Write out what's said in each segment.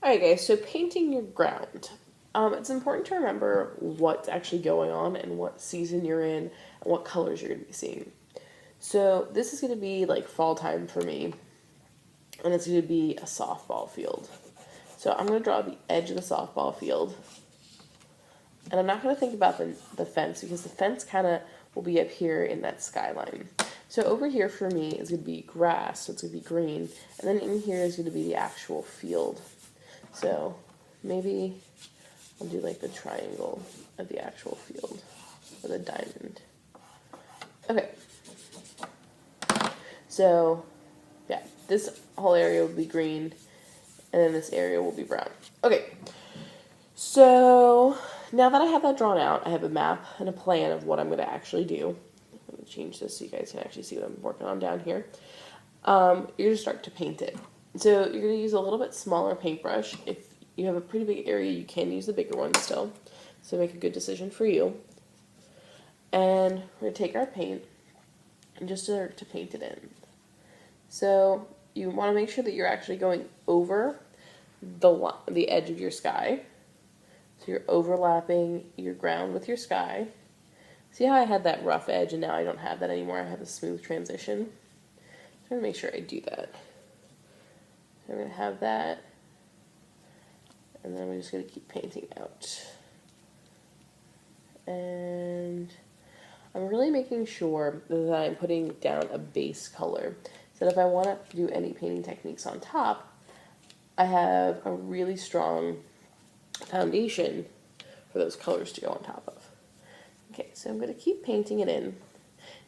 Alright guys, so painting your ground. It's important to remember what's actually going on and what season you're in and what colors you're going to be seeing. So this is going to be like fall time for me, and it's going to be a softball field. So I'm going to draw the edge of the softball field, and I'm not going to think about the fence because the fence kind of will be up here in that skyline. So over here for me is going to be grass, so it's going to be green, and then in here is going to be the actual field. So maybe I'll do like the triangle of the actual field, or the diamond. Okay. So, yeah, this whole area will be green, and then this area will be brown. Okay. So, now that I have that drawn out, I have a map and a plan of what I'm going to actually do. I'm going to change this so you guys can actually see what I'm working on down here. You're going to start to paint it. So you're going to use a little bit smaller paintbrush. If you have a pretty big area, you can use the bigger one still. So make a good decision for you. And we're going to take our paint and just start to paint it in. So you want to make sure that you're actually going over the edge of your sky. So you're overlapping your ground with your sky. See how I had that rough edge and now I don't have that anymore? I have a smooth transition. So I'm going to make sure I do that. So I'm going to have that. And then we're just going to keep painting out. And I'm really making sure that I'm putting down a base color. So that if I want to do any painting techniques on top, I have a really strong foundation for those colors to go on top of. Okay, so I'm going to keep painting it in. And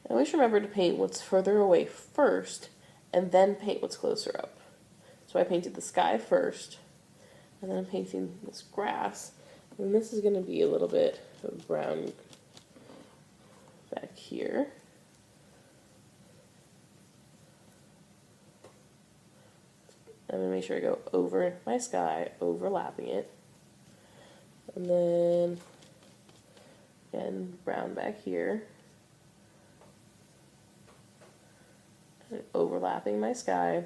always remember to paint what's further away first, and then paint what's closer up. So I painted the sky first, and then I'm painting this grass. And this is going to be a little bit of brown back here. I'm going to make sure I go over my sky, overlapping it. And then, again, brown back here. And overlapping my sky.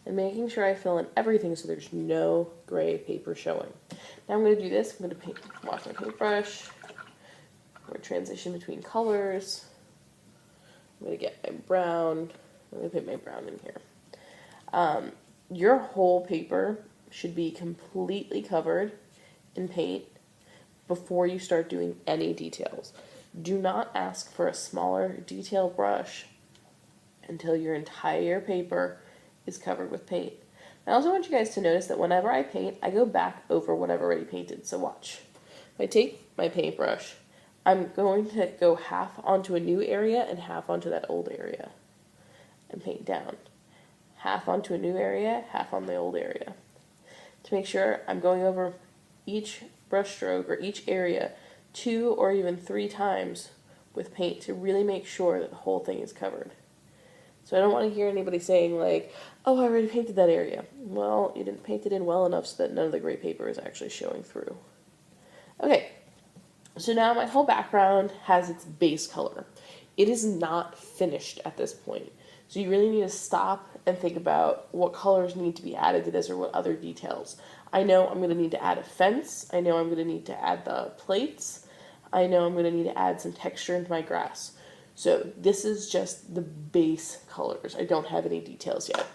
And making sure I fill in everything so there's no gray paper showing. Now I'm going to do this. I'm going to wash my paintbrush. I'm going to transition between colors. I'm going to get my brown. I'm going to put my brown in here. Your whole paper should be completely covered in paint before you start doing any details. Do not ask for a smaller detail brush until your entire paper is covered with paint. I also want you guys to notice that whenever I paint, I go back over what I've already painted. So watch. If I take my paintbrush, I'm going to go half onto a new area and half onto that old area and paint down. Half onto a new area, half on the old area. To make sure I'm going over each brush stroke or each area 2 or even 3 times with paint to really make sure that the whole thing is covered. So I don't want to hear anybody saying like, oh, I already painted that area. Well, you didn't paint it in well enough so that none of the gray paper is actually showing through. Okay, so now my whole background has its base color. It is not finished at this point. So you really need to stop and think about what colors need to be added to this or what other details. I know I'm going to need to add a fence. I know I'm going to need to add the plates. I know I'm going to need to add some texture into my grass. So this is just the base colors. I don't have any details yet.